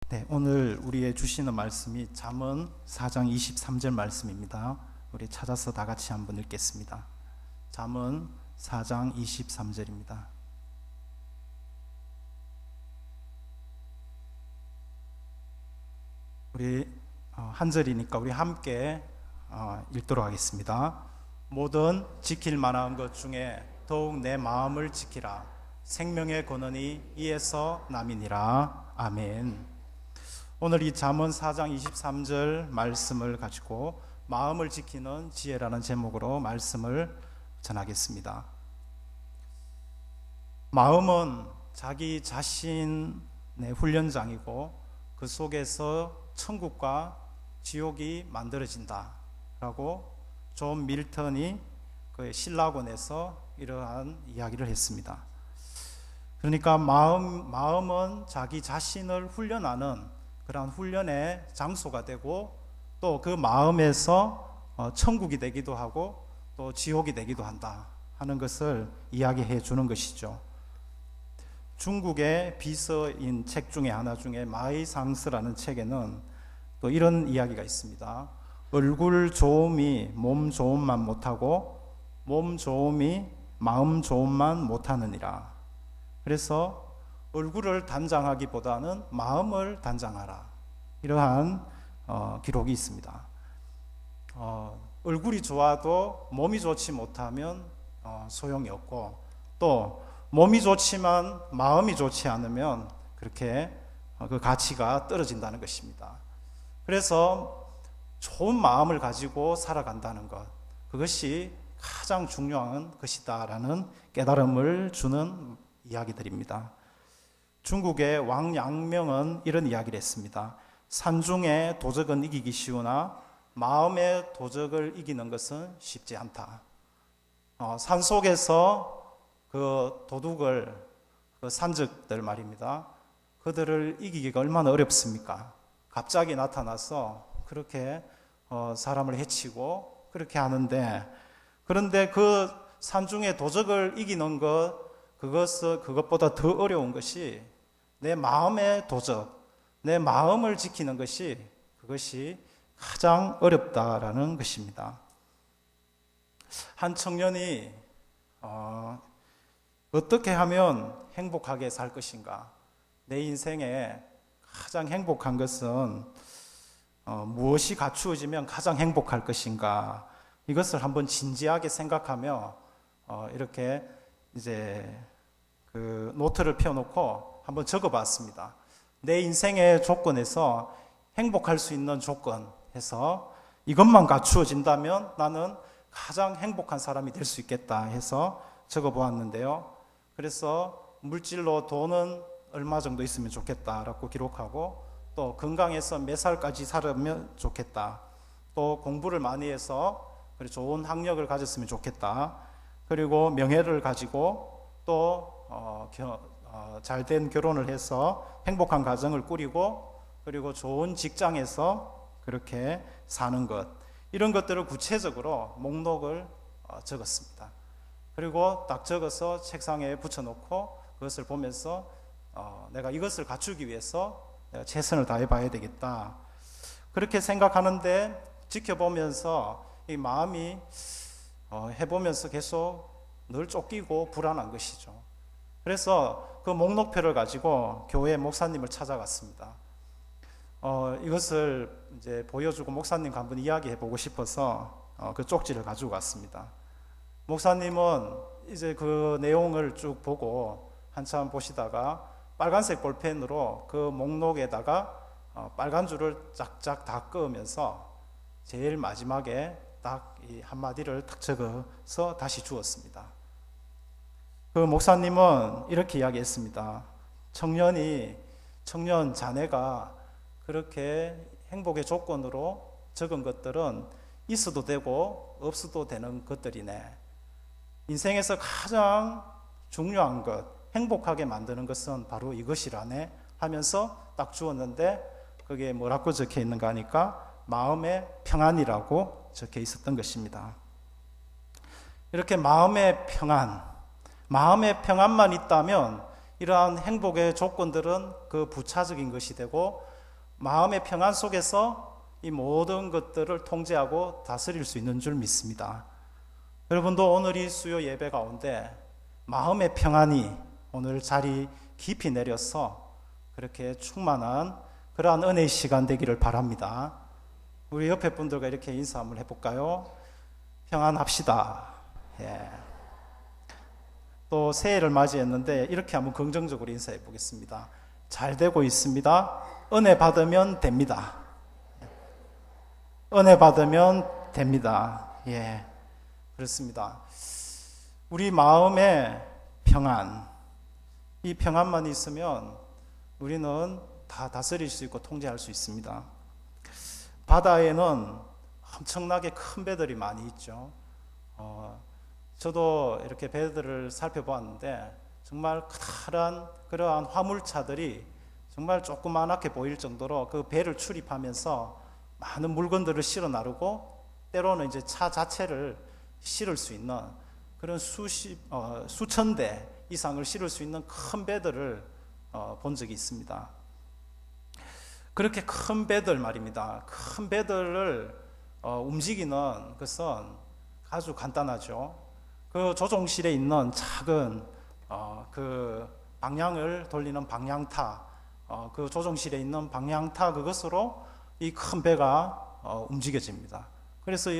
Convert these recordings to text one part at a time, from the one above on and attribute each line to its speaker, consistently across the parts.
Speaker 1: 네, 오늘 우리의 주시는 말씀이 잠언 4장 23절 말씀입니다. 우리 찾아서 다 같이 한번 읽겠습니다. 잠언 4장 23절입니다. 우리 한 절이니까 우리 함께 읽도록 하겠습니다. 모든 지킬 만한 것 중에 더욱 내 마음을 지키라. 생명의 근원이 이에서 남이니라. 아멘. 오늘 이 잠언 4장 23절 말씀을 가지고 마음을 지키는 지혜라는 제목으로 말씀을 전하겠습니다. 마음은 자기 자신의 훈련장이고 그 속에서 천국과 지옥이 만들어진다 라고 존 밀턴이 그 신라곤에서 이러한 이야기를 했습니다. 그러니까 마음은 자기 자신을 훈련하는 그러한 훈련의 장소가 되고 또 그 마음에서 천국이 되기도 하고 또 지옥이 되기도 한다 하는 것을 이야기해 주는 것이죠. 중국의 비서인 책 중에 하나 중에 마이상스라는 책에는 또 이런 이야기가 있습니다. 얼굴 좋음이 몸 좋음만 못하고 몸 좋음이 마음 좋음만 못하느니라. 그래서 얼굴을 단장하기보다는 마음을 단장하라. 이러한 기록이 있습니다. 얼굴이 좋아도 몸이 좋지 못하면 소용이 없고 또 몸이 좋지만 마음이 좋지 않으면 그렇게 그 가치가 떨어진다는 것입니다. 그래서 좋은 마음을 가지고 살아간다는 것, 그것이 가장 중요한 것이다라는 깨달음을 주는 이야기들입니다. 중국의 왕양명은 이런 이야기를 했습니다. 산중의 도적은 이기기 쉬우나 마음의 도적을 이기는 것은 쉽지 않다. 산속에서 그 도둑을, 그 산적들 말입니다. 그들을 이기기가 얼마나 어렵습니까? 갑자기 나타나서 그렇게 사람을 해치고 그렇게 하는데, 그런데 그 산중의 도적을 이기는 그것보다 더 어려운 것이 내 마음의 도적, 내 마음을 지키는 그것이 가장 어렵다라는 것입니다. 한 청년이 어떻게 하면 행복하게 살 것인가? 내 인생에 가장 행복한 것은 무엇이 갖추어지면 가장 행복할 것인가? 이것을 한번 진지하게 생각하며 이렇게 이제 그 노트를 펴놓고 한번 적어봤습니다. 내 인생의 조건에서 행복할 수 있는 조건 해서 이것만 갖추어진다면 나는 가장 행복한 사람이 될 수 있겠다 해서 적어보았는데요. 그래서 물질로 돈은 얼마 정도 있으면 좋겠다라고 기록하고, 또 건강해서 몇 살까지 살면 좋겠다, 또 공부를 많이 해서 좋은 학력을 가졌으면 좋겠다, 그리고 명예를 가지고 또 잘된 결혼을 해서 행복한 가정을 꾸리고 그리고 좋은 직장에서 그렇게 사는 것, 이런 것들을 구체적으로 목록을 적었습니다. 그리고 딱 적어서 책상에 붙여놓고 그것을 보면서 내가 이것을 갖추기 위해서 내가 최선을 다해 봐야 되겠다, 그렇게 생각하는데 지켜보면서 이 마음이 해보면서 계속 늘 쫓기고 불안한 것이죠. 그래서 그 목록표를 가지고 교회 목사님을 찾아갔습니다. 이것을 이제 보여주고 목사님과 한번 이야기해 보고 싶어서 그 쪽지를 가지고 갔습니다. 목사님은 이제 그 내용을 쭉 보고 한참 보시다가 빨간색 볼펜으로 그 목록에다가 빨간 줄을 쫙쫙 다 그으면서 제일 마지막에 딱 이 한마디를 딱 적어서 다시 주었습니다. 그 목사님은 이렇게 이야기했습니다. 청년 자네가 그렇게 행복의 조건으로 적은 것들은 있어도 되고 없어도 되는 것들이네. 인생에서 가장 중요한 것, 행복하게 만드는 것은 바로 이것이라네 하면서 딱 주었는데, 그게 뭐라고 적혀 있는가 하니까 마음의 평안이라고 적혀 있었던 것입니다. 이렇게 마음의 평안만 있다면 이러한 행복의 조건들은 그 부차적인 것이 되고 마음의 평안 속에서 이 모든 것들을 통제하고 다스릴 수 있는 줄 믿습니다. 여러분도 오늘 이 수요 예배 가운데 마음의 평안이 오늘 자리 깊이 내려서 그렇게 충만한 그러한 은혜의 시간 되기를 바랍니다. 우리 옆에 분들과 이렇게 인사 한번 해볼까요? 평안합시다. 예. 또 새해를 맞이했는데 이렇게 한번 긍정적으로 인사해 보겠습니다. 잘 되고 있습니다. 은혜 받으면 됩니다. 은혜 받으면 됩니다. 예, 그렇습니다. 우리 마음의 평안, 이 평안만 있으면 우리는 다 다스릴 수 있고 통제할 수 있습니다. 바다에는 엄청나게 큰 배들이 많이 있죠. 저도 이렇게 배들을 살펴보았는데 정말 커다란 그러한 화물차들이 정말 조그만하게 보일 정도로 그 배를 출입하면서 많은 물건들을 실어 나르고 때로는 이제 차 자체를 실을 수 있는 그런 수천 대 이상을 실을 수 있는 큰 배들을 본 적이 있습니다. 그렇게 큰 배들 말입니다. 큰 배들을 움직이는 것은 아주 간단하죠. 그 조종실에 있는 작은 그 방향을 돌리는 방향타, 그 조종실에 있는 방향타 그것으로 이 큰 배가 움직여집니다. 그래서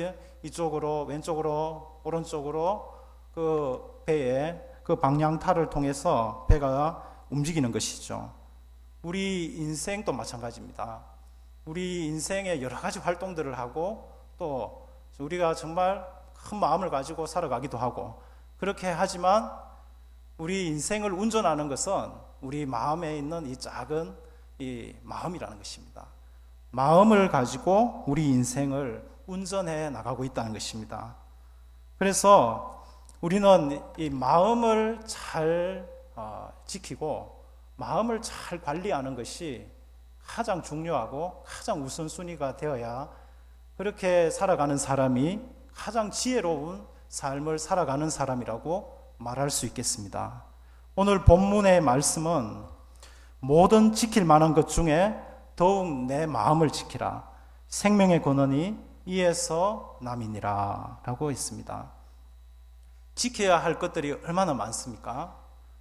Speaker 1: 이쪽으로 왼쪽으로 오른쪽으로 그 배의 그 방향타를 통해서 배가 움직이는 것이죠. 우리 인생도 마찬가지입니다. 우리 인생에 여러 가지 활동들을 하고 또 우리가 정말 큰 마음을 가지고 살아가기도 하고 그렇게 하지만 우리 인생을 운전하는 것은 우리 마음에 있는 이 작은 이 마음이라는 것입니다. 마음을 가지고 우리 인생을 운전해 나가고 있다는 것입니다. 그래서 우리는 이 마음을 잘 지키고 마음을 잘 관리하는 것이 가장 중요하고 가장 우선순위가 되어야 그렇게 살아가는 사람이 가장 지혜로운 삶을 살아가는 사람이라고 말할 수 있겠습니다. 오늘 본문의 말씀은 모든 지킬 만한 것 중에 더욱 내 마음을 지키라. 생명의 근원이 이에서 남이니라 라고 했습니다. 지켜야 할 것들이 얼마나 많습니까?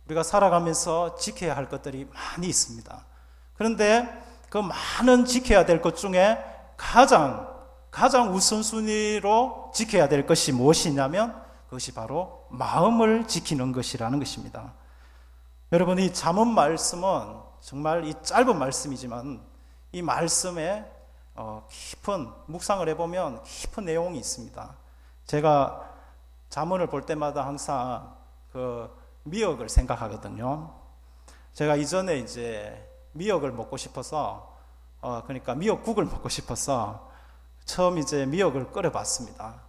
Speaker 1: 우리가 살아가면서 지켜야 할 것들이 많이 있습니다. 그런데 그 많은 지켜야 될 것 중에 가장 우선순위로 지켜야 될 것이 무엇이냐면 그것이 바로 마음을 지키는 것이라는 것입니다. 여러분, 이 잠언 말씀은 정말 이 짧은 말씀이지만 이 말씀에 깊은 묵상을 해보면 깊은 내용이 있습니다. 제가 잠언을 볼 때마다 항상 그 미역을 생각하거든요. 제가 이전에 이제 미역을 먹고 싶어서 그러니까 미역국을 먹고 싶어서 처음 이제 미역을 끓여봤습니다.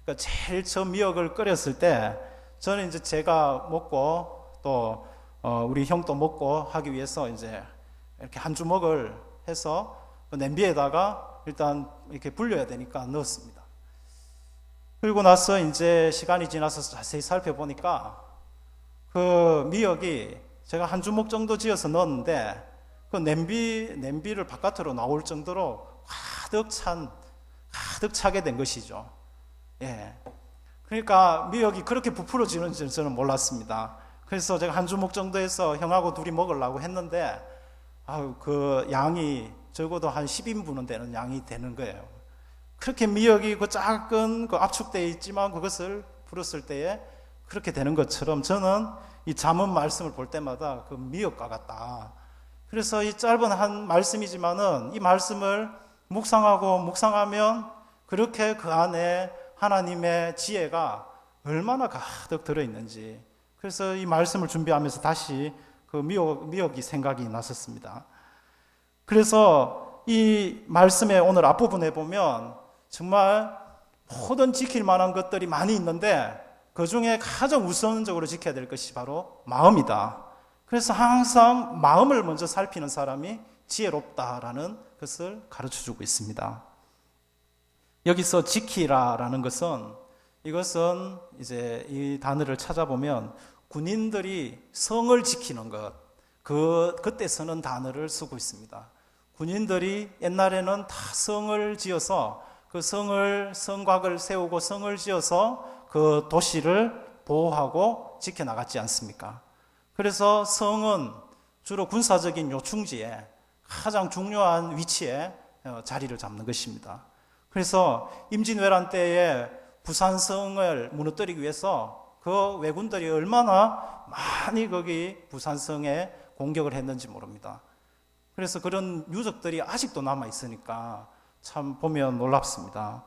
Speaker 1: 그러니까 제일 처음 미역을 끓였을 때 저는 이제 제가 먹고 또 우리 형도 먹고 하기 위해서 이제 이렇게 한 주먹을 해서 그 냄비에다가 일단 이렇게 불려야 되니까 넣었습니다. 그리고 나서 이제 시간이 지나서 자세히 살펴보니까 그 미역이 제가 한 주먹 정도 지어서 넣었는데 그 냄비를 바깥으로 나올 정도로 가득 차게 된 것이죠. 예. 그러니까 미역이 그렇게 부풀어지는지는 저는 몰랐습니다. 그래서 제가 한 주먹 정도 해서 형하고 둘이 먹으려고 했는데 그 양이 적어도 한 10인분은 되는 양이 되는 거예요. 그렇게 미역이 그 작은 그 압축되어 있지만 그것을 풀었을 때에 그렇게 되는 것처럼 저는 이 잠언 말씀을 볼 때마다 그 미역과 같다. 그래서 이 짧은 한 말씀이지만은 이 말씀을 묵상하면 그렇게 그 안에 하나님의 지혜가 얼마나 가득 들어있는지. 그래서 이 말씀을 준비하면서 다시 그 미역이 생각이 났었습니다. 그래서 이 말씀의 오늘 앞부분에 보면 정말 모든 지킬 만한 것들이 많이 있는데 그 중에 가장 우선적으로 지켜야 될 것이 바로 마음이다. 그래서 항상 마음을 먼저 살피는 사람이 지혜롭다라는 것을 가르쳐주고 있습니다. 여기서 지키라라는 것은 이것은 이제 이 단어를 찾아보면 군인들이 성을 지키는 것, 그때 쓰는 단어를 쓰고 있습니다. 군인들이 옛날에는 다 성을 지어서 그 성곽을 세우고 성을 지어서 그 도시를 보호하고 지켜나갔지 않습니까? 그래서 성은 주로 군사적인 요충지에 가장 중요한 위치에 자리를 잡는 것입니다. 그래서 임진왜란 때에 부산성을 무너뜨리기 위해서 그 왜군들이 얼마나 많이 거기 부산성에 공격을 했는지 모릅니다. 그래서 그런 유적들이 아직도 남아 있으니까 참 보면 놀랍습니다.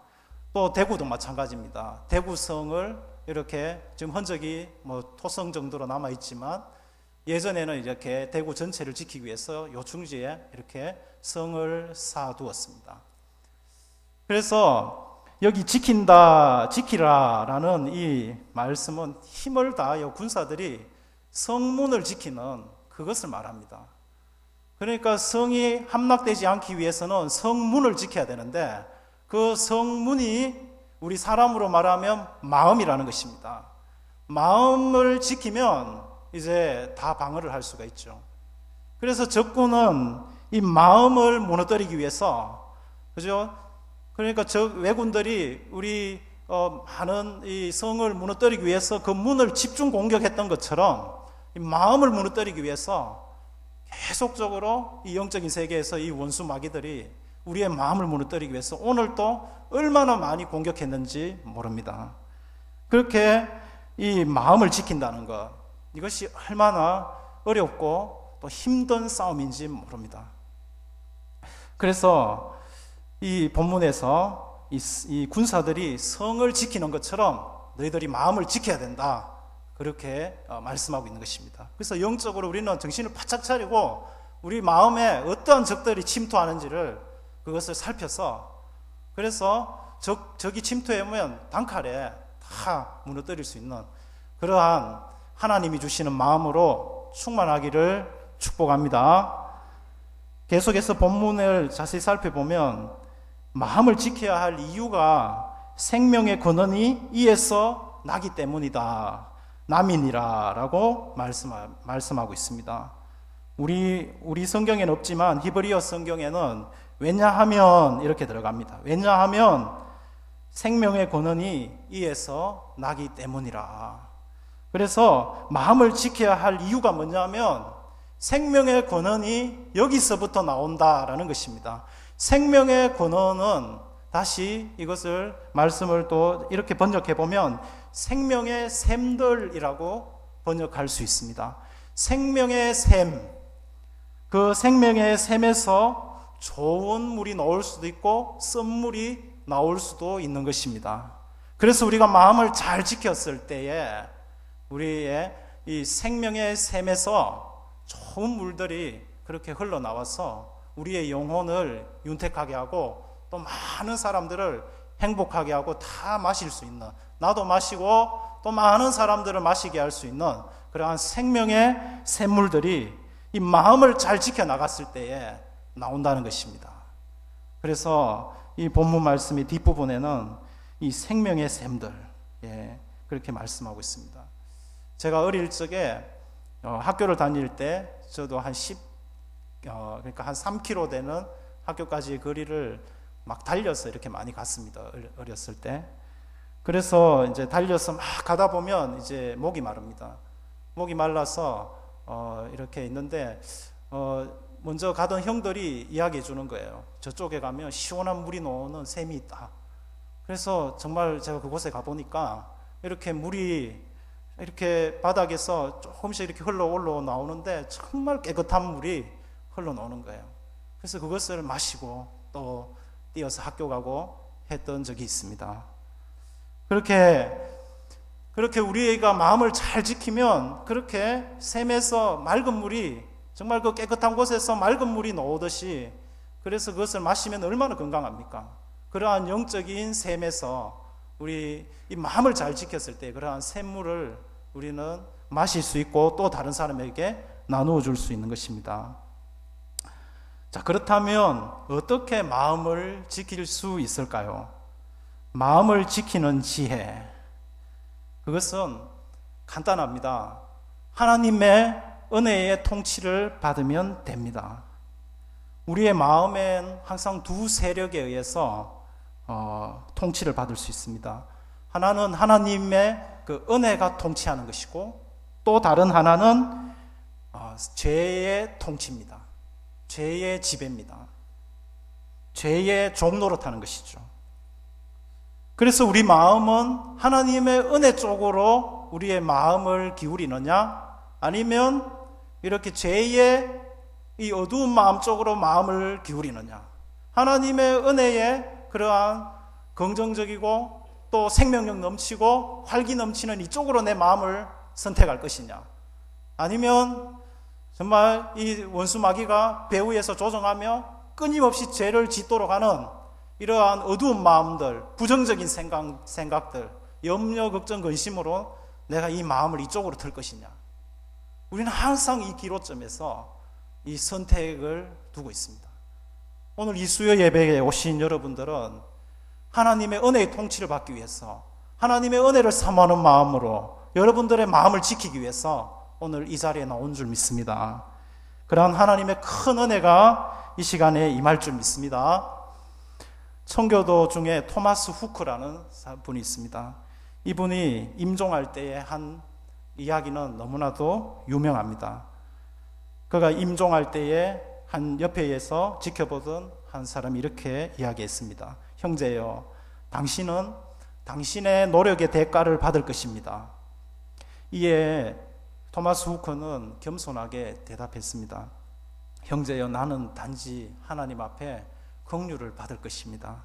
Speaker 1: 또 대구도 마찬가지입니다. 대구성을 이렇게 지금 흔적이 토성 정도로 남아 있지만 예전에는 이렇게 대구 전체를 지키기 위해서 요충지에 이렇게 성을 쌓아두었습니다. 그래서 여기 지킨다, 지키라라는 이 말씀은 힘을 다하여 군사들이 성문을 지키는 그것을 말합니다. 그러니까 성이 함락되지 않기 위해서는 성문을 지켜야 되는데 그 성문이 우리 사람으로 말하면 마음이라는 것입니다. 마음을 지키면 이제 다 방어를 할 수가 있죠. 그래서 적군은 이 마음을 무너뜨리기 위해서, 그죠? 그러니까 왜군들이 우리 많은 이 성을 무너뜨리기 위해서 그 문을 집중 공격했던 것처럼 이 마음을 무너뜨리기 위해서 계속적으로 이 영적인 세계에서 이 원수 마귀들이 우리의 마음을 무너뜨리기 위해서 오늘도 얼마나 많이 공격했는지 모릅니다. 그렇게 이 마음을 지킨다는 것, 이것이 얼마나 어렵고 또 힘든 싸움인지 모릅니다. 그래서 이 본문에서 이 군사들이 성을 지키는 것처럼 너희들이 마음을 지켜야 된다, 그렇게 말씀하고 있는 것입니다. 그래서 영적으로 우리는 정신을 바짝 차리고 우리 마음에 어떠한 적들이 침투하는지를 그것을 살펴서, 그래서 적이 침투해오면 단칼에 다 무너뜨릴 수 있는 그러한 하나님이 주시는 마음으로 충만하기를 축복합니다. 계속해서 본문을 자세히 살펴보면 마음을 지켜야 할 이유가 생명의 근원이 이에서 나기 때문이다, 남이니라 라고 말씀하고 있습니다. 우리 성경에는 없지만 히브리어 성경에는 왜냐하면 이렇게 들어갑니다. 왜냐하면 생명의 근원이 이에서 나기 때문이라. 그래서 마음을 지켜야 할 이유가 뭐냐면 생명의 근원이 여기서부터 나온다라는 것입니다. 생명의 근원은 다시 이것을 말씀을 또 이렇게 번역해 보면 생명의 샘들이라고 번역할 수 있습니다. 생명의 샘, 그 생명의 샘에서 좋은 물이 나올 수도 있고 쓴물이 나올 수도 있는 것입니다. 그래서 우리가 마음을 잘 지켰을 때에 우리의 이 생명의 샘에서 좋은 물들이 그렇게 흘러나와서 우리의 영혼을 윤택하게 하고 또 많은 사람들을 행복하게 하고 다 마실 수 있는, 나도 마시고 또 많은 사람들을 마시게 할 수 있는 그러한 생명의 샘물들이 이 마음을 잘 지켜나갔을 때에 나온다는 것입니다. 그래서 이 본문 말씀의 뒷부분에는 이 생명의 샘들, 그렇게 말씀하고 있습니다. 제가 어릴 적에 학교를 다닐 때 저도 그러니까 한 3km 되는 학교까지의 거리를 막 달려서 이렇게 많이 갔습니다. 어렸을 때. 그래서 이제 달려서 막 가다 보면 이제 목이 마릅니다. 목이 말라서 이렇게 있는데 먼저 가던 형들이 이야기해 주는 거예요. 저쪽에 가면 시원한 물이 나오는 샘이 있다. 그래서 정말 제가 그곳에 가보니까 이렇게 물이 이렇게 바닥에서 조금씩 이렇게 흘러 나오는데 정말 깨끗한 물이 흘러나오는 거예요. 그래서 그것을 마시고 또 뛰어서 학교 가고 했던 적이 있습니다. 그렇게 우리가 마음을 잘 지키면 그렇게 샘에서 맑은 물이, 정말 그 깨끗한 곳에서 맑은 물이 나오듯이, 그래서 그것을 마시면 얼마나 건강합니까? 그러한 영적인 샘에서 우리 이 마음을 잘 지켰을 때 그러한 샘물을 우리는 마실 수 있고 또 다른 사람에게 나누어 줄 수 있는 것입니다. 자, 그렇다면 어떻게 마음을 지킬 수 있을까요? 마음을 지키는 지혜, 그것은 간단합니다. 하나님의 은혜의 통치를 받으면 됩니다. 우리의 마음엔 항상 두 세력에 의해서 통치를 받을 수 있습니다. 하나는 하나님의 그 은혜가 통치하는 것이고, 또 다른 하나는 죄의 통치입니다. 죄의 지배입니다. 죄의 종노릇하는 것이죠. 그래서 우리 마음은 하나님의 은혜 쪽으로 우리의 마음을 기울이느냐, 아니면 이렇게 죄의 이 어두운 마음 쪽으로 마음을 기울이느냐, 하나님의 은혜에 그러한 긍정적이고 또 생명력 넘치고 활기 넘치는 이쪽으로 내 마음을 선택할 것이냐, 아니면 정말 이 원수 마귀가 배후에서 조종하며 끊임없이 죄를 짓도록 하는 이러한 어두운 마음들, 부정적인 생각들, 염려, 걱정, 근심으로 내가 이 마음을 이쪽으로 틀 것이냐. 우리는 항상 이 기로점에서 이 선택을 두고 있습니다. 오늘 이 수요 예배에 오신 여러분들은 하나님의 은혜의 통치를 받기 위해서, 하나님의 은혜를 사모하는 마음으로 여러분들의 마음을 지키기 위해서 오늘 이 자리에 나온 줄 믿습니다. 그러한 하나님의 큰 은혜가 이 시간에 임할 줄 믿습니다. 청교도 중에 토마스 후크라는 분이 있습니다. 이분이 임종할 때의 한 이야기는 너무나도 유명합니다. 그가 임종할 때에 한 옆에서 지켜보던 한 사람이 이렇게 이야기했습니다. 형제여, 당신은 당신의 노력의 대가를 받을 것입니다. 이에 토마스 후크는 겸손하게 대답했습니다. 형제여, 나는 단지 하나님 앞에 긍휼을 받을 것입니다.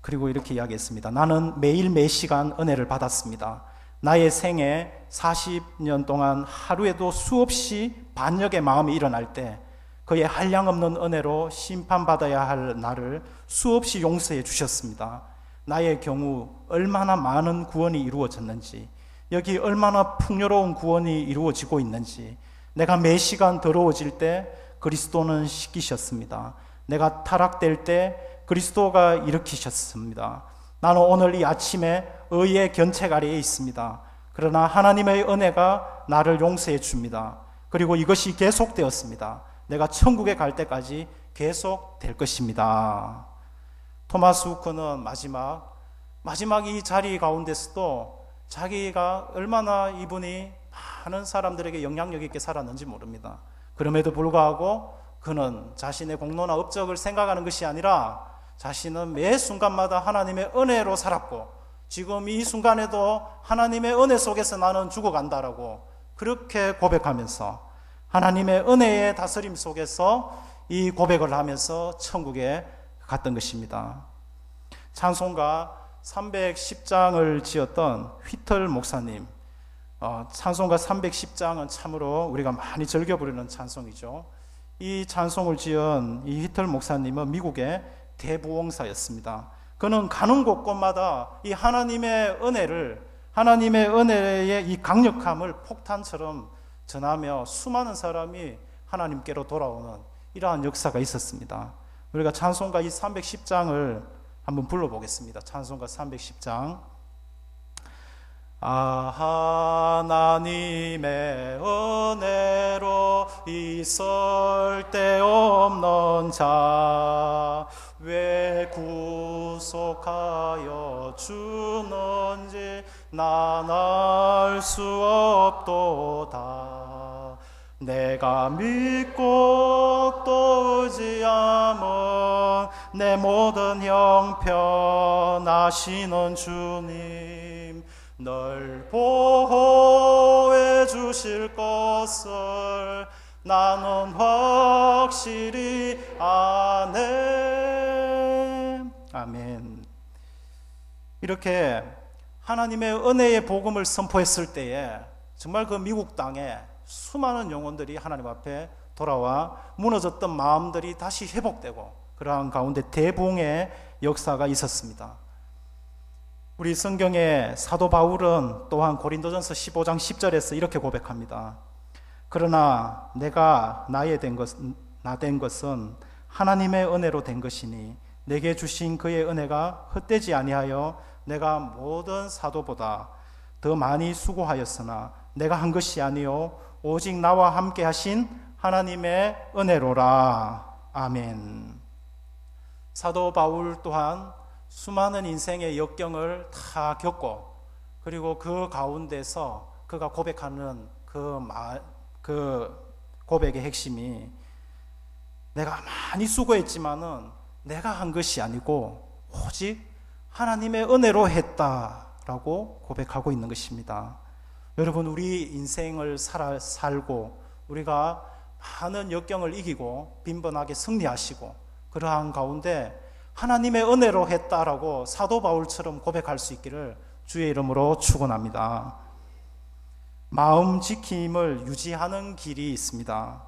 Speaker 1: 그리고 이렇게 이야기했습니다. 나는 매일 매 시간 은혜를 받았습니다. 나의 생애 40년 동안 하루에도 수없이 반역의 마음이 일어날 때 그의 한량없는 은혜로 심판받아야 할 나를 수없이 용서해 주셨습니다. 나의 경우 얼마나 많은 구원이 이루어졌는지, 여기 얼마나 풍요로운 구원이 이루어지고 있는지, 내가 매 시간 더러워질 때 그리스도는 씻기셨습니다. 내가 타락될 때 그리스도가 일으키셨습니다. 나는 오늘 이 아침에 의의 견책 아래에 있습니다. 그러나 하나님의 은혜가 나를 용서해 줍니다. 그리고 이것이 계속되었습니다. 내가 천국에 갈 때까지 계속될 것입니다. 토마스 후크는 마지막 이 자리 가운데서도 자기가 얼마나 이분이 많은 사람들에게 영향력 있게 살았는지 모릅니다. 그럼에도 불구하고 그는 자신의 공로나 업적을 생각하는 것이 아니라 자신은 매 순간마다 하나님의 은혜로 살았고, 지금 이 순간에도 하나님의 은혜 속에서 나는 죽어간다라고 그렇게 고백하면서 하나님의 은혜의 다스림 속에서 이 고백을 하면서 천국에 갔던 것입니다. 찬송가 310장을 지었던 휘털 목사님, 찬송가 310장은 참으로 우리가 많이 즐겨 부르는 찬송이죠. 이 찬송을 지은 이 휘털 목사님은 미국의 대부흥사였습니다. 그는 가는 곳곳마다 이 하나님의 은혜의 이 강력함을 폭탄처럼 전하며 수많은 사람이 하나님께로 돌아오는 이러한 역사가 있었습니다. 우리가 찬송가 이 310장을 한번 불러보겠습니다. 찬송가 310장. 하나님의 은혜로 있을 데 없는 자 왜 구속하여 주는지 난 알 수 없도다. 내가 믿고 또 의지함은 내 모든 형편 아시는 주님, 널 보호해 주실 것을 나는 확실히 아네. 아멘. 이렇게 하나님의 은혜의 복음을 선포했을 때에 정말 그 미국 땅에 수많은 영혼들이 하나님 앞에 돌아와 무너졌던 마음들이 다시 회복되고, 그러한 가운데 대부흥의 역사가 있었습니다. 우리 성경의 사도 바울은 또한 고린도전서 15장 10절에서 이렇게 고백합니다. 그러나 내가 나 된 것은 하나님의 은혜로 된 것이니 내게 주신 그의 은혜가 헛되지 아니하여 내가 모든 사도보다 더 많이 수고하였으나 내가 한 것이 아니요 오직 나와 함께 하신 하나님의 은혜로라. 아멘. 사도 바울 또한 수많은 인생의 역경을 다 겪고 그리고 그 가운데서 그가 고백하는 그 고백의 핵심이 내가 많이 수고했지만은 내가 한 것이 아니고 오직 하나님의 은혜로 했다라고 고백하고 있는 것입니다. 여러분, 우리 인생을 살고 우리가 많은 역경을 이기고 빈번하게 승리하시고 그러한 가운데 하나님의 은혜로 했다라고 사도 바울처럼 고백할 수 있기를 주의 이름으로 축원합니다. 마음 지킴을 유지하는 길이 있습니다.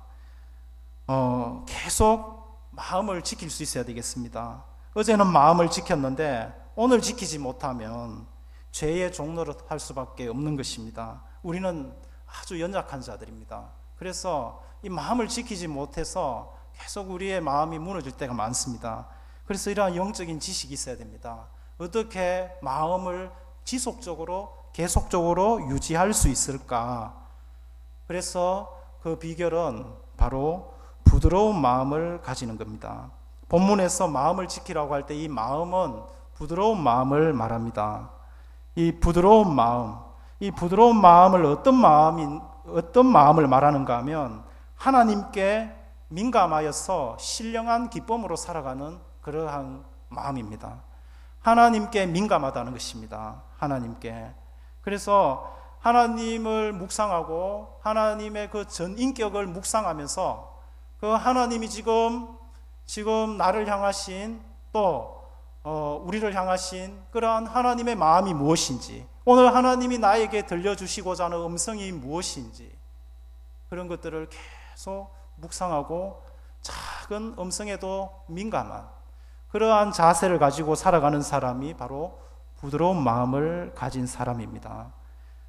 Speaker 1: 계속 마음을 지킬 수 있어야 되겠습니다. 어제는 마음을 지켰는데 오늘 지키지 못하면 죄의 종로를 할 수밖에 없는 것입니다. 우리는 아주 연약한 자들입니다. 그래서 이 마음을 지키지 못해서 계속 우리의 마음이 무너질 때가 많습니다. 그래서 이러한 영적인 지식이 있어야 됩니다. 어떻게 마음을 지속적으로 계속적으로 유지할 수 있을까? 그래서 그 비결은 바로 부드러운 마음을 가지는 겁니다. 본문에서 마음을 지키라고 할 때 이 마음은 부드러운 마음을 말합니다. 이 부드러운 마음을 어떤 마음을 말하는가 하면 하나님께 민감하여서 신령한 기쁨으로 살아가는 그러한 마음입니다. 하나님께 민감하다는 것입니다. 하나님께. 그래서 하나님을 묵상하고 하나님의 그 전인격을 묵상하면서 그 하나님이 지금 나를 향하신 또 우리를 향하신 그러한 하나님의 마음이 무엇인지, 오늘 하나님이 나에게 들려주시고자 하는 음성이 무엇인지, 그런 것들을 계속 묵상하고 작은 음성에도 민감한 그러한 자세를 가지고 살아가는 사람이 바로 부드러운 마음을 가진 사람입니다.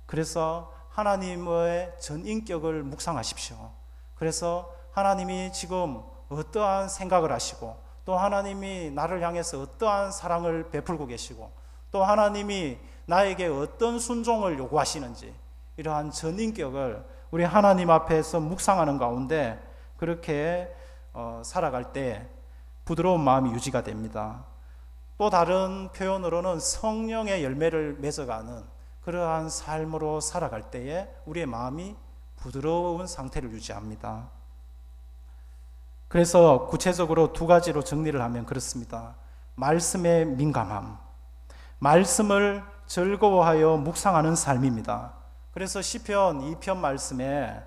Speaker 1: 그래서 하나님의 전인격을 묵상하십시오. 그래서 하나님이 지금 어떠한 생각을 하시고 또 하나님이 나를 향해서 어떠한 사랑을 베풀고 계시고 또 하나님이 나에게 어떤 순종을 요구하시는지, 이러한 전인격을 우리 하나님 앞에서 묵상하는 가운데 그렇게 살아갈 때 부드러운 마음이 유지가 됩니다. 또 다른 표현으로는 성령의 열매를 맺어가는 그러한 삶으로 살아갈 때에 우리의 마음이 부드러운 상태를 유지합니다. 그래서 구체적으로 두 가지로 정리를 하면 그렇습니다. 말씀의 민감함, 말씀을 즐거워하여 묵상하는 삶입니다. 그래서 시편 2편 말씀에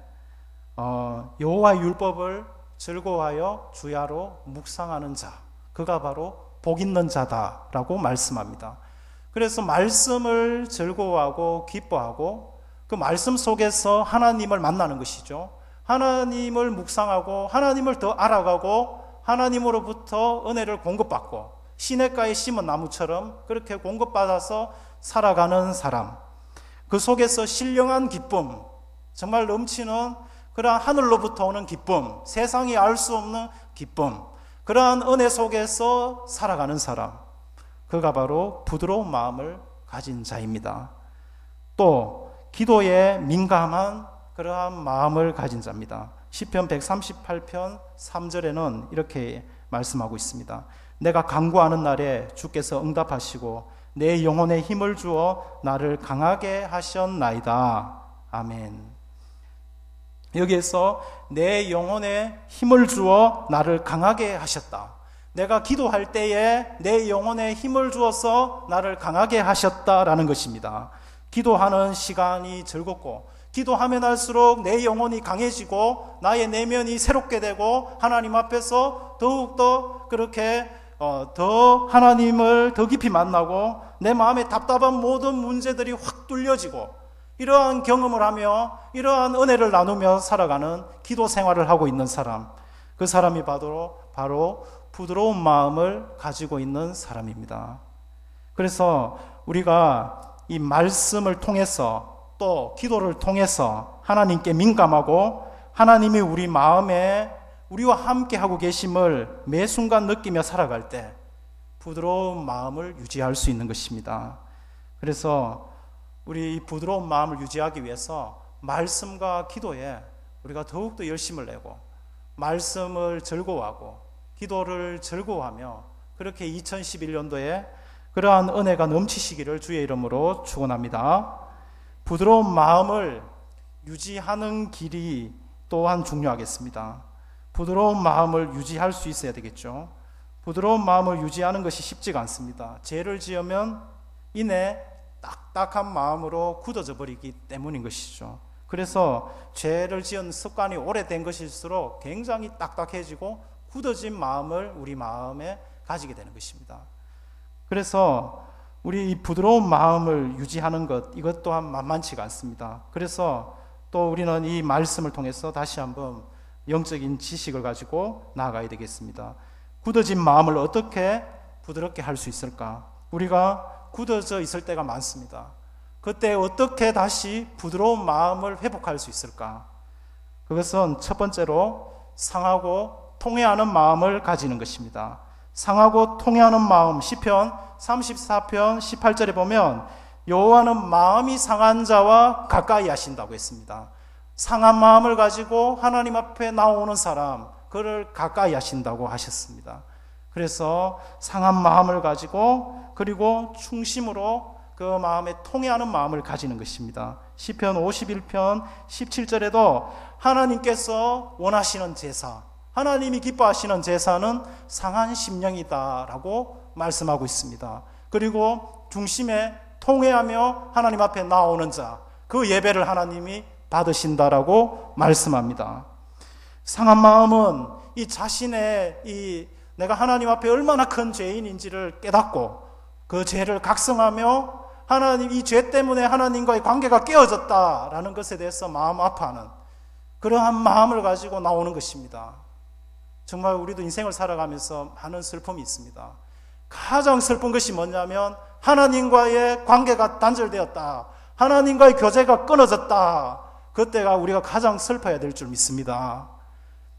Speaker 1: 여호와의 율법을 즐거워하여 주야로 묵상하는 자, 그가 바로 복 있는 자다라고 말씀합니다. 그래서 말씀을 즐거워하고 기뻐하고 그 말씀 속에서 하나님을 만나는 것이죠. 하나님을 묵상하고 하나님을 더 알아가고 하나님으로부터 은혜를 공급받고 시냇가에 심은 나무처럼 그렇게 공급받아서 살아가는 사람, 그 속에서 신령한 기쁨, 정말 넘치는 그러한 하늘로부터 오는 기쁨, 세상이 알 수 없는 기쁨, 그러한 은혜 속에서 살아가는 사람, 그가 바로 부드러운 마음을 가진 자입니다. 또 기도에 민감한 그러한 마음을 가진 자입니다. 시편 138편 3절에는 이렇게 말씀하고 있습니다. 내가 간구하는 날에 주께서 응답하시고 내 영혼에 힘을 주어 나를 강하게 하셨나이다. 아멘. 여기에서 내 영혼에 힘을 주어 나를 강하게 하셨다. 내가 기도할 때에 내 영혼에 힘을 주어서 나를 강하게 하셨다라는 것입니다. 기도하는 시간이 즐겁고 기도하면 할수록 내 영혼이 강해지고 나의 내면이 새롭게 되고 하나님 앞에서 더욱더 그렇게 더 하나님을 더 깊이 만나고 내 마음에 답답한 모든 문제들이 확 뚫려지고 이러한 경험을 하며 이러한 은혜를 나누며 살아가는 기도 생활을 하고 있는 사람, 그 사람이 바로 부드러운 마음을 가지고 있는 사람입니다. 그래서 우리가 이 말씀을 통해서 또 기도를 통해서 하나님께 민감하고 하나님이 우리 마음에 우리와 함께 하고 계심을 매 순간 느끼며 살아갈 때 부드러운 마음을 유지할 수 있는 것입니다. 그래서 우리 이 부드러운 마음을 유지하기 위해서 말씀과 기도에 우리가 더욱더 열심을 내고 말씀을 즐거워하고 기도를 즐거워하며 그렇게 2011년도에 그러한 은혜가 넘치시기를 주의 이름으로 축원합니다. 부드러운 마음을 유지하는 길이 또한 중요하겠습니다. 부드러운 마음을 유지할 수 있어야 되겠죠. 부드러운 마음을 유지하는 것이 쉽지가 않습니다. 죄를 지으면 이내 딱딱한 마음으로 굳어져 버리기 때문인 것이죠. 그래서 죄를 지은 습관이 오래된 것일수록 굉장히 딱딱해지고 굳어진 마음을 우리 마음에 가지게 되는 것입니다. 그래서 우리 이 부드러운 마음을 유지하는 것, 이것 또한 만만치가 않습니다. 그래서 또 우리는 이 말씀을 통해서 다시 한번 영적인 지식을 가지고 나아가야 되겠습니다. 굳어진 마음을 어떻게 부드럽게 할 수 있을까? 우리가 굳어져 있을 때가 많습니다. 그때 어떻게 다시 부드러운 마음을 회복할 수 있을까? 그것은 첫 번째로 상하고 통회하는 마음을 가지는 것입니다. 상하고 통회하는 마음, 시편 34편 18절에 보면 여호와는 마음이 상한 자와 가까이 하신다고 했습니다. 상한 마음을 가지고 하나님 앞에 나오는 사람, 그를 가까이 하신다고 하셨습니다. 그래서 상한 마음을 가지고 그리고 중심으로 그 마음에 통회하는 마음을 가지는 것입니다. 시편 51편 17절에도 하나님께서 원하시는 제사, 하나님이 기뻐하시는 제사는 상한 심령이다라고 말씀하고 있습니다. 그리고 중심에 통회하며 하나님 앞에 나오는 자, 그 예배를 하나님이 받으신다라고 말씀합니다. 상한 마음은 이 자신의 내가 하나님 앞에 얼마나 큰 죄인인지를 깨닫고 그 죄를 각성하며 하나님, 이 죄 때문에 하나님과의 관계가 깨어졌다라는 것에 대해서 마음 아파하는 그러한 마음을 가지고 나오는 것입니다. 정말 우리도 인생을 살아가면서 많은 슬픔이 있습니다. 가장 슬픈 것이 뭐냐면 하나님과의 관계가 단절되었다, 하나님과의 교제가 끊어졌다, 그때가 우리가 가장 슬퍼야 될 줄 믿습니다.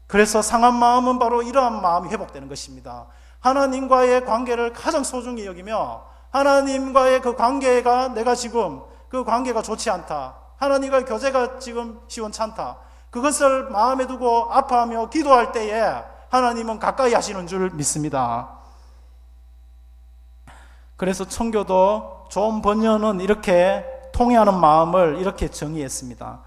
Speaker 1: 그래서 상한 마음은 바로 이러한 마음이 회복되는 것입니다. 하나님과의 관계를 가장 소중히 여기며 하나님과의 그 관계가 내가 지금 그 관계가 좋지 않다, 하나님과의 교제가 지금 시원찮다, 그것을 마음에 두고 아파하며 기도할 때에 하나님은 가까이 하시는 줄 믿습니다. 그래서 청교도 좋은 번역은 이렇게 통회하는 마음을 이렇게 정의했습니다.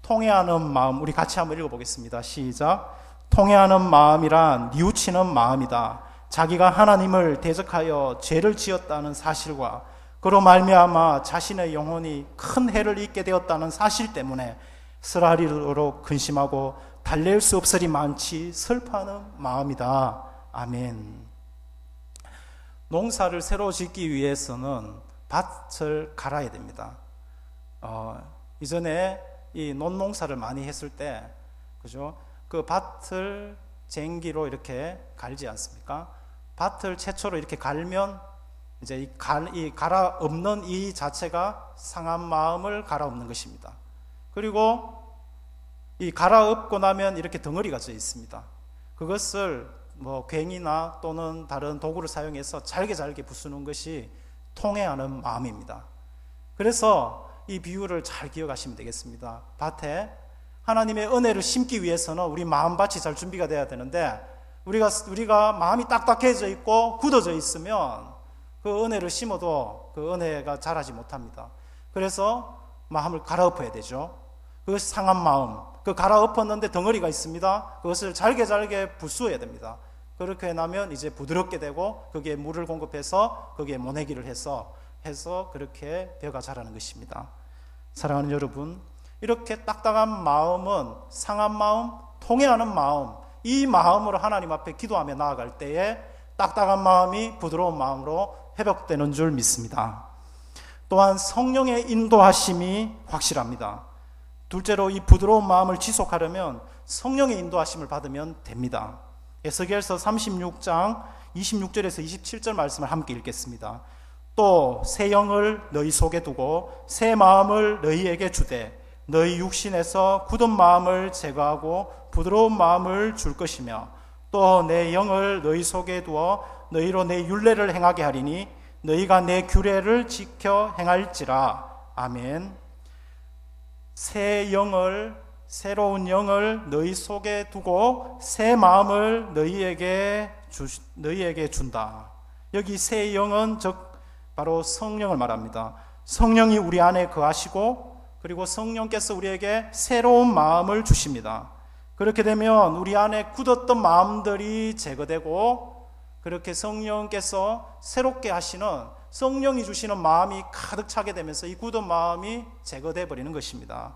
Speaker 1: 통회하는 마음, 우리 같이 한번 읽어보겠습니다. 시작. 통회하는 마음이란 뉘우치는 마음이다. 자기가 하나님을 대적하여 죄를 지었다는 사실과 그로 말미암아 자신의 영혼이 큰 해를 입게 되었다는 사실 때문에 쓰라리로 근심하고 달랠 수 없으리 많지 슬퍼하는 마음이다. 아멘. 농사를 새로 짓기 위해서는 밭을 갈아야 됩니다. 이전에 이 논농사를 많이 했을 때, 그죠? 그 밭을 쟁기로 이렇게 갈지 않습니까? 밭을 최초로 이렇게 갈면 이제 이 갈아엎는 이 자체가 상한 마음을 갈아엎는 것입니다. 그리고 이 갈아엎고 나면 이렇게 덩어리가 져 있습니다. 그것을 뭐 괭이나 또는 다른 도구를 사용해서 잘게 부수는 것이 통회하는 마음입니다. 그래서 이 비유를 잘 기억하시면 되겠습니다. 밭에 하나님의 은혜를 심기 위해서는 우리 마음밭이 잘 준비가 돼야 되는데 우리가 마음이 딱딱해져 있고 굳어져 있으면 그 은혜를 심어도 그 은혜가 자라지 못합니다. 그래서 마음을 갈아엎어야 되죠. 그것이 상한 마음, 그 갈아엎었는데 덩어리가 있습니다. 그것을 잘게 부수어야 됩니다. 그렇게 나면 이제 부드럽게 되고 거기에 물을 공급해서 거기에 모내기를 해서 그렇게 벼가 자라는 것입니다. 사랑하는 여러분, 이렇게 딱딱한 마음은 상한 마음, 통회하는 마음, 이 마음으로 하나님 앞에 기도하며 나아갈 때에 딱딱한 마음이 부드러운 마음으로 회복되는 줄 믿습니다. 또한 성령의 인도하심이 확실합니다. 둘째로 이 부드러운 마음을 지속하려면 성령의 인도하심을 받으면 됩니다. 에스겔서 36장 26절에서 27절 말씀을 함께 읽겠습니다. 또 새 영을 너희 속에 두고 새 마음을 너희에게 주되 너희 육신에서 굳은 마음을 제거하고 부드러운 마음을 줄 것이며 또 내 영을 너희 속에 두어 너희로 내 율례를 행하게 하리니 너희가 내 규례를 지켜 행할지라. 아멘. 새 영을 새로운 영을 너희 속에 두고 새 마음을 너희에게 준다. 여기 새 영은 즉 바로 성령을 말합니다. 성령이 우리 안에 거하시고 그리고 성령께서 우리에게 새로운 마음을 주십니다. 그렇게 되면 우리 안에 굳었던 마음들이 제거되고 그렇게 성령께서 새롭게 하시는 성령이 주시는 마음이 가득 차게 되면서 이 굳은 마음이 제거되어 버리는 것입니다.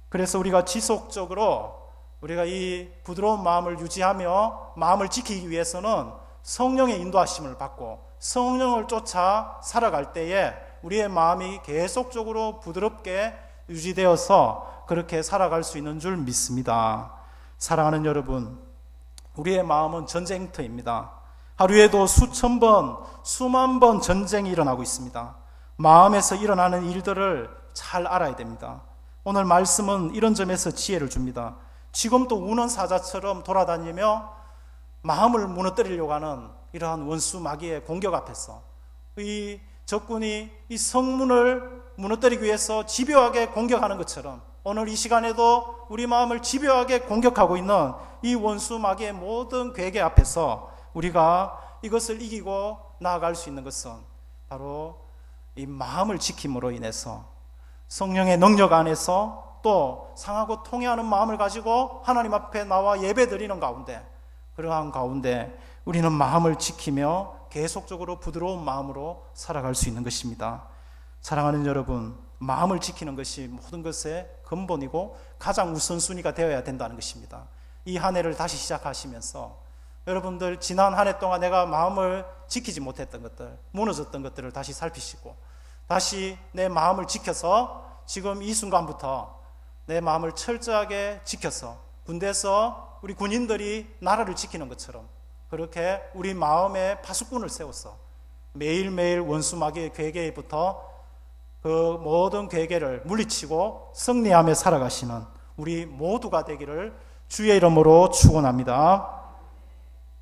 Speaker 1: 그래서 우리가 지속적으로 우리가 이 부드러운 마음을 유지하며 마음을 지키기 위해서는 성령의 인도하심을 받고 성령을 쫓아 살아갈 때에 우리의 마음이 계속적으로 부드럽게 유지되어서 그렇게 살아갈 수 있는 줄 믿습니다. 사랑하는 여러분, 우리의 마음은 전쟁터입니다. 하루에도 수천 번, 수만 번 전쟁이 일어나고 있습니다. 마음에서 일어나는 일들을 잘 알아야 됩니다. 오늘 말씀은 이런 점에서 지혜를 줍니다. 지금도 우는 사자처럼 돌아다니며 마음을 무너뜨리려고 하는 이러한 원수 마귀의 공격 앞에서 이 적군이 이 성문을 무너뜨리기 위해서 집요하게 공격하는 것처럼 오늘 이 시간에도 우리 마음을 집요하게 공격하고 있는 이 원수 마귀의 모든 괴계 앞에서 우리가 이것을 이기고 나아갈 수 있는 것은 바로 이 마음을 지킴으로 인해서 성령의 능력 안에서 또 상하고 통회하는 마음을 가지고 하나님 앞에 나와 예배드리는 가운데 그러한 가운데 우리는 마음을 지키며 계속적으로 부드러운 마음으로 살아갈 수 있는 것입니다. 사랑하는 여러분, 마음을 지키는 것이 모든 것의 근본이고 가장 우선순위가 되어야 된다는 것입니다. 이 한 해를 다시 시작하시면서 여러분들 지난 한 해 동안 내가 마음을 지키지 못했던 것들, 무너졌던 것들을 다시 살피시고 다시 내 마음을 지켜서 지금 이 순간부터 내 마음을 철저하게 지켜서 군대에서 우리 군인들이 나라를 지키는 것처럼 그렇게 우리 마음에 파수꾼을 세워서 매일매일 원수 마귀의 괴계부터 그 모든 괴계를 물리치고 승리하며 살아가시는 우리 모두가 되기를 주의 이름으로 축원합니다.